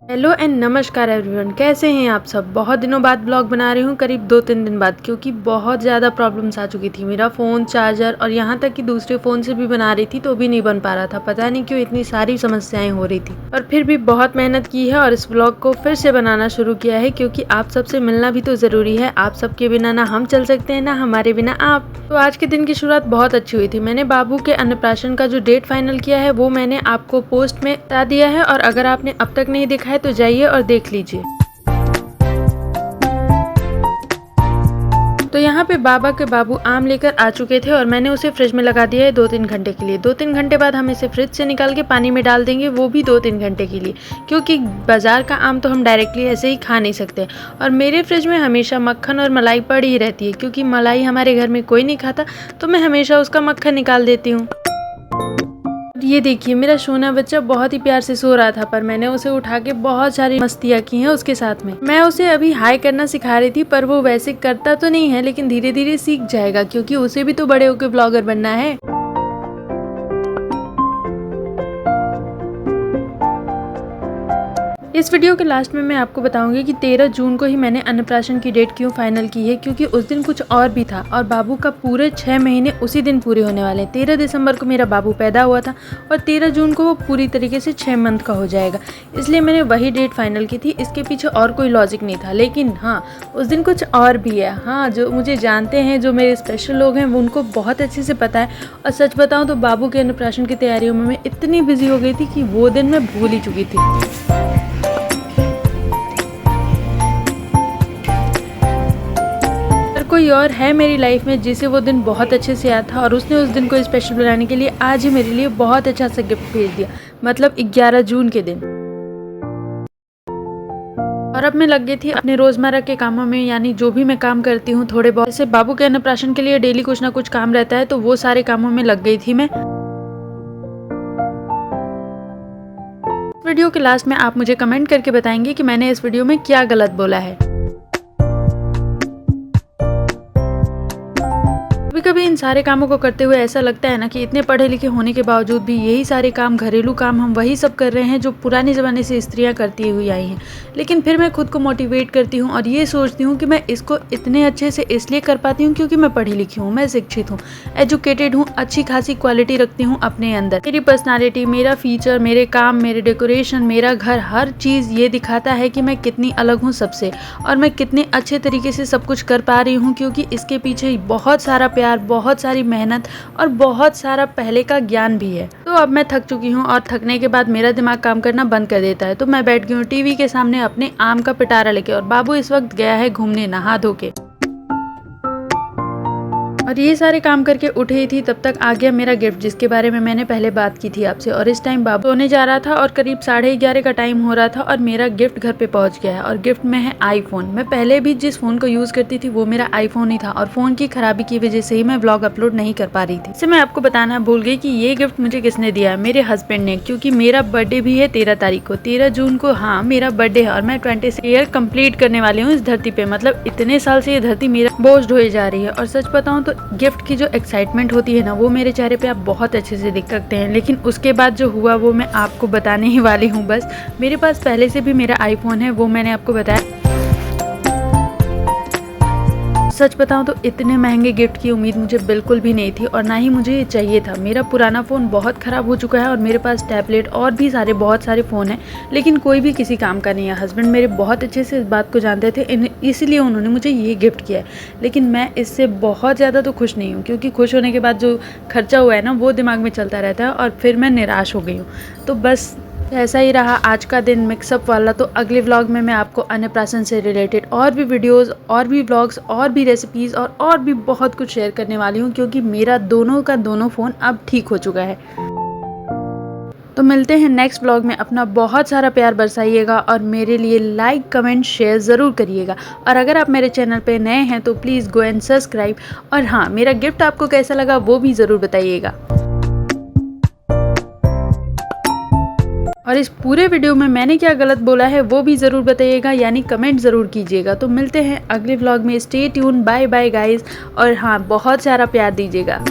Hello and नमस्कार everyone, कैसे हैं आप सब। बहुत दिनों बाद ब्लॉग बना रही हूँ, करीब 2-3 दिन बाद, क्योंकि बहुत ज़्यादा प्रॉब्लम्स आ चुकी थी। मेरा फ़ोन, चार्जर और यहाँ तक कि दूसरे फ़ोन से भी बना रही थी तो भी नहीं बन पा रहा था। पता नहीं क्यों इतनी सारी समस्याएं हो रही थी, और फिर भी बहुत मेहनत की है और इस ब्लॉग को फिर से बनाना शुरू किया है, क्योंकि आप सबसे मिलना भी तो ज़रूरी है। आप सबके बिना ना हम चल सकते हैं, ना हमारे बिना आप। तो आज के दिन की शुरुआत बहुत अच्छी हुई थी। मैंने बाबू के अन्नप्राशन का जो डेट फाइनल किया है वो मैंने आपको पोस्ट में बता दिया है, और अगर आपने अब तक नहीं देखा है तो जाइए और देख लीजिए। तो यहाँ पे बाबा के बाबू आम लेकर आ चुके थे और मैंने उसे फ्रिज में लगा दिया है 2-3 घंटे के लिए। 2-3 घंटे बाद हम इसे फ्रिज से निकाल के पानी में डाल देंगे, वो भी 2-3 घंटे के लिए, क्योंकि बाजार का आम तो हम डायरेक्टली ऐसे ही खा नहीं सकते। और मेरे फ्रिज में हमेशा मक्खन और मलाई पड़ी ही रहती है, क्योंकि मलाई हमारे घर में कोई नहीं खाता, तो मैं हमेशा उसका मक्खन निकाल देती हूँ। ये देखिए, मेरा सोना बच्चा बहुत ही प्यार से सो रहा था, पर मैंने उसे उठा के बहुत सारी मस्तियाँ की हैं उसके साथ में। मैं उसे अभी हाई करना सिखा रही थी, पर वो वैसे करता तो नहीं है, लेकिन धीरे धीरे सीख जाएगा, क्योंकि उसे भी तो बड़े होकर ब्लॉगर बनना है। इस वीडियो के लास्ट में मैं आपको बताऊंगी कि 13 जून को ही मैंने अन्नप्राशन की डेट क्यों फाइनल की है, क्योंकि उस दिन कुछ और भी था और बाबू का पूरे 6 महीने उसी दिन पूरे होने वाले हैं। 13 दिसंबर को मेरा बाबू पैदा हुआ था और 13 जून को वो पूरी तरीके से 6 मंथ का हो जाएगा, इसलिए मैंने वही डेट फाइनल की थी। इसके पीछे और कोई लॉजिक नहीं था, लेकिन हाँ, उस दिन कुछ और भी है। हाँ, जो मुझे जानते हैं, जो मेरे स्पेशल लोग हैं, वो उनको बहुत अच्छे से पता है। और सच बताऊँ तो बाबू के अन्नप्राशन की तैयारियों में मैं इतनी बिजी हो गई थी कि वो दिन मैं भूल ही चुकी थी। कोई और है मेरी लाइफ में जिसे वो दिन बहुत अच्छे से याद था, और उसने उस दिन को स्पेशल बनाने के लिए आज ही मेरे लिए बहुत अच्छा सा गिफ्ट भेज दिया, मतलब 11 जून के दिन। और अब मैं लग गई थी अपने रोजमर्रा के कामों में, यानी जो भी मैं काम करती हूँ थोड़े बहुत, जैसे बाबू के अन्नप्राशन के लिए डेली कुछ ना कुछ काम रहता है, तो वो सारे कामों में लग गई थी मैं। वीडियो के लास्ट में आप मुझे कमेंट करके बताएंगे कि मैंने इस वीडियो में क्या गलत बोला है। कभी इन सारे कामों को करते हुए ऐसा लगता है ना कि इतने पढ़े लिखे होने के बावजूद भी यही सारे काम, घरेलू काम, हम वही सब कर रहे हैं जो पुराने ज़माने से स्त्रियां करती हुई आई हैं। लेकिन फिर मैं खुद को मोटिवेट करती हूँ और ये सोचती हूँ कि मैं इसको इतने अच्छे से इसलिए कर पाती हूँ क्योंकि मैं पढ़ी लिखी हूँ, मैं शिक्षित हूँ, एजुकेटेड हूँ, अच्छी खासी क्वालिटी रखती हूँ अपने अंदर। मेरी पर्सनैलिटी, मेरा फीचर, मेरे काम, मेरे डेकोरेशन, मेरा घर, हर चीज़ ये दिखाता है कि मैं कितनी अलग हूँ सबसे, और मैं कितने अच्छे तरीके से सब कुछ कर पा रही हूँ, क्योंकि इसके पीछे बहुत सारा प्यार, बहुत सारी मेहनत और बहुत सारा पहले का ज्ञान भी है। तो अब मैं थक चुकी हूँ और थकने के बाद मेरा दिमाग काम करना बंद कर देता है, तो मैं बैठ गई हूँ टीवी के सामने अपने आम का पिटारा लेके, और बाबू इस वक्त गया है घूमने नहा धो के। और ये सारे काम करके उठ ही थी, तब तक आ गया मेरा गिफ्ट, जिसके बारे में मैंने पहले बात की थी आपसे। और इस टाइम बाबू सोने जा रहा था और करीब 11:30 का टाइम हो रहा था, और मेरा गिफ्ट घर पे पहुंच गया है। और गिफ्ट में है आईफोन। मैं पहले भी जिस फोन को यूज करती थी वो मेरा आईफोन ही था, और फोन की खराबी की वजह से ही मैं व्लॉग अपलोड नहीं कर पा रही थी। इससे मैं आपको बताना भूल गई कि ये गिफ्ट मुझे किसने दिया है, मेरे हस्बैंड ने, क्योंकि मेरा बर्थडे भी है 13 तारीख को, 13 जून को। हाँ, मेरा बर्थडे है और मैं 26 ईयर कंप्लीट करने वाली हूँ इस धरती पे। मतलब इतने साल से ये धरती मेरा बोझ ढोई जा रही है। और सच बताऊँ तो गिफ्ट की जो एक्साइटमेंट होती है ना, वो मेरे चेहरे पे आप बहुत अच्छे से देख सकते हैं। लेकिन उसके बाद जो हुआ वो मैं आपको बताने ही वाली हूँ। बस, मेरे पास पहले से भी मेरा आईफोन है, वो मैंने आपको बताया। सच बताऊं तो इतने महंगे गिफ्ट की उम्मीद मुझे बिल्कुल भी नहीं थी, और ना ही मुझे ये चाहिए था। मेरा पुराना फ़ोन बहुत ख़राब हो चुका है और मेरे पास टैबलेट और भी बहुत सारे फ़ोन हैं, लेकिन कोई भी किसी काम का नहीं है। हस्बैंड मेरे बहुत अच्छे से इस बात को जानते थे, इसलिए उन्होंने मुझे ये गिफ्ट किया है। लेकिन मैं इससे बहुत ज़्यादा तो खुश नहीं हूँ, क्योंकि खुश होने के बाद जो खर्चा हुआ है ना, वो दिमाग में चलता रहता है, और फिर मैं निराश हो गई हूँ। तो बस ऐसा ही रहा आज का दिन मिक्सअप वाला। तो अगले व्लॉग में मैं आपको अन्नप्राशन से रिलेटेड और भी वीडियोस, और भी व्लॉग्स, और भी रेसिपीज़ और भी बहुत कुछ शेयर करने वाली हूँ, क्योंकि मेरा दोनों का दोनों फ़ोन अब ठीक हो चुका है। तो मिलते हैं नेक्स्ट व्लॉग में। अपना बहुत सारा प्यार बरसाइएगा और मेरे लिए लाइक, कमेंट, शेयर ज़रूर करिएगा। और अगर आप मेरे चैनल पे नए हैं तो प्लीज़ गो एंड सब्सक्राइब। और हाँ, मेरा गिफ्ट आपको कैसा लगा वो भी ज़रूर बताइएगा। और इस पूरे वीडियो में मैंने क्या गलत बोला है वो भी ज़रूर बताइएगा, यानी कमेंट ज़रूर कीजिएगा। तो मिलते हैं अगले व्लॉग में। Stay tune, bye bye guys. और हाँ, बहुत सारा प्यार दीजिएगा।